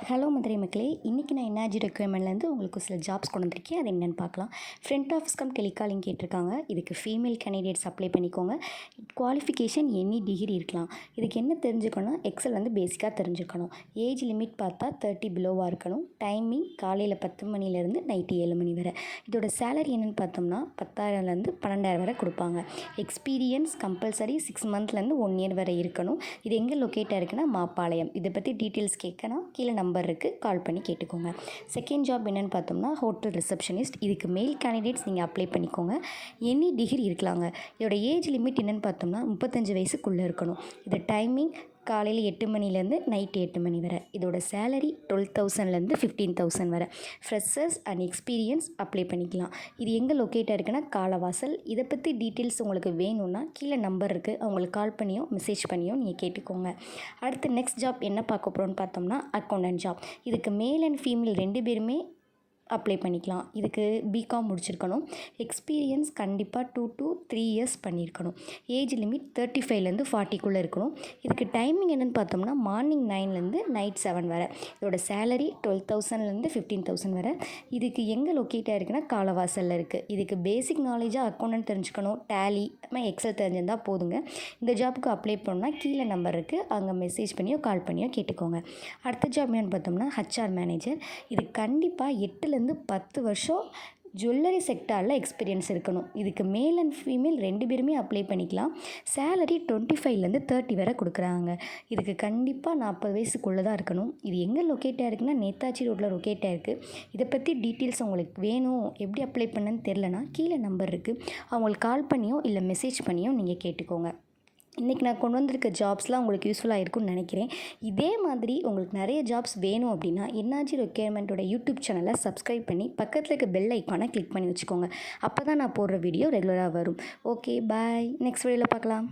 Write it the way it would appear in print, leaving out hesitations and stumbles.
Hello Madurai மக்களே, இன்றைக்கி நான் என்ஆர்ஜி ரெக்யர்மெண்ட்லேருந்து உங்களுக்கு சில ஜாப்ஸ் கொண்டு வந்திருக்கேன். அது என்னென்னு பார்க்கலாம். ஃப்ரண்ட் ஆஃபீஸ் கம் டெலிகாலிங் கேட்டிருக்காங்க. இதுக்கு ஃபீமேல் கேண்டிடேட்ஸ் அப்ளை பண்ணிக்கோங்க. குவாலிஃபிகேஷன் எனி டிகிரி இருக்கலாம். இதுக்கு என்ன தெரிஞ்சுக்கணும், எக்ஸல் வந்து பேசிக்காக தெரிஞ்சுக்கணும். ஏஜ் லிமிட் பார்த்தா 30 பிலோவாக இருக்கணும். டைமிங் காலையில் 10 மணிலேருந்து நைட்டு 7 மணி வரை. இதோட சேலரி என்னென்னு பார்த்தோம்னா 10,000லேருந்து 12,000 வரை கொடுப்பாங்க. எக்ஸ்பீரியன்ஸ் கம்பல்சரி 6 மந்த்லேருந்து 1 இயர் வரை இருக்கணும். இது எங்கே லொக்கேட்டாக இருக்குன்னா மாப்பாளையம். இதை பற்றி டீட்டெயில்ஸ் கேட்கணும், கீழே நம்பர் இருக்குது, கால் பண்ணி கேட்டுக்கோங்க. செகண்ட் ஜாப் என்னென்னு பார்த்தோம்னா ஹோட்டல் ரிசப்ஷனிஸ்ட். இதுக்கு மெயில் கேண்டிடேட்ஸ் நீங்கள் அப்ளை பண்ணிக்கோங்க. எனி டிகிரி இருக்கலாங்க. இதோட ஏஜ் லிமிட் என்னென்னு பார்த்தோம்னா 35 வயசுக்குள்ளே இருக்கணும். இது டைமிங் காலையில் 8 மணிலேருந்து நைட்டு 8 மணி வரை. இதோட சேலரி 12,000லேருந்து 15,000 வரை. ஃப்ரெஷர்ஸ் அண்ட் எக்ஸ்பீரியன்ஸ் அப்ளை பண்ணிக்கலாம். இது எங்கே லொக்கேட்டாக இருக்குன்னா காலவாசல். இதை பற்றி டீட்டெயில்ஸ் உங்களுக்கு வேணும்னா கீழே நம்பர் இருக்குது, அவங்களுக்கு கால் பண்ணியோ மெசேஜ் பண்ணியோ நீங்கள் கேட்டுக்கோங்க. அடுத்து நெக்ஸ்ட் ஜாப் என்ன பார்க்க போகிறோன்னு பார்த்தோம்னா அக்கௌண்டன்ட் ஜாப். இதுக்கு மேல் அண்ட் ஃபீமேல் 2 பேருமே அப்ளை பண்ணிக்கலாம். இதுக்கு பிகாம் முடிச்சிருக்கணும். எக்ஸ்பீரியன்ஸ் கண்டிப்பாக 2 to 3 இயர்ஸ் பண்ணியிருக்கணும். ஏஜ் லிமிட் 35லேருந்து 40க்குள்ளே இருக்கணும். இதுக்கு டைமிங் என்னென்னு பார்த்தோம்னா மார்னிங் 9லேருந்து நைட் 7 வரை. இதோட சேலரி 12,000லேருந்து 15,000 வரை. இதுக்கு எங்கே லொக்கேட்டாக இருக்குன்னா காலவாசலில் இருக்குது. இதுக்கு பேசிக் நாலேஜாக அக்கௌண்டன்ட் தெரிஞ்சுக்கணும், டேலி எக்ஸல் தெரிஞ்சிருந்தால் போதுங்க. இந்த ஜாப்புக்கு அப்ளை பண்ணால் கீழே நம்பர் இருக்குது, அங்கே மெசேஜ் பண்ணியோ கால் பண்ணியோ கேட்டுக்கோங்க. அடுத்த ஜாப் என்னென்னு பார்த்தோம்னா ஹெச்ஆர் மேனேஜர். இது கண்டிப்பாக 8லேருந்து 10 வருஷம் ஜுவல்லரி செக்டாரில் எக்ஸ்பீரியன்ஸ் இருக்கணும். இதுக்கு மேல் அண்ட் ஃபீமேல் 2 பேருமே அப்ளை பண்ணிக்கலாம். சேலரி 25லேருந்து 30 வரை கொடுக்குறாங்க. இதுக்கு கண்டிப்பாக 40 வயசுக்குள்ளே தான் இருக்கணும். இது எங்கே லொக்கேட்டாக இருக்குன்னா நேதாஜி ரோட்டில் லொக்கேட்டாக இருக்குது. இதை பற்றி டீட்டெயில்ஸ் உங்களுக்கு வேணும், எப்படி அப்ளை பண்ணன்னு தெரிலனா கீழே நம்பர் இருக்குது, அவங்களுக்கு கால் பண்ணியோ இல்லை மெசேஜ் பண்ணியோ நீங்கள் கேட்டுக்கோங்க. இன்றைக்கி நான் கொண்டு வந்திருக்க ஜாப்ஸ்லாம் உங்களுக்கு யூஸ்ஃபுல்லாக இருக்கும்னு நினைக்கிறேன். இதே மாதிரி உங்களுக்கு நிறைய ஜாப்ஸ் வேணும் அப்படின்னா என்ஆர்ஜி ரெக்யர்மெண்ட்டோட யூடியூப் சேனலை சப்ஸ்கிரைப் பண்ணி பக்கத்தில் இருக்க பெல் ஐக்கானை கிளிக் பண்ணி வச்சுக்கோங்க. அப்போ தான் நான் போடுற வீடியோ ரெகுலராக வரும். ஓகே, பாய். நெக்ஸ்ட் வீடியோவில் பார்க்கலாம்.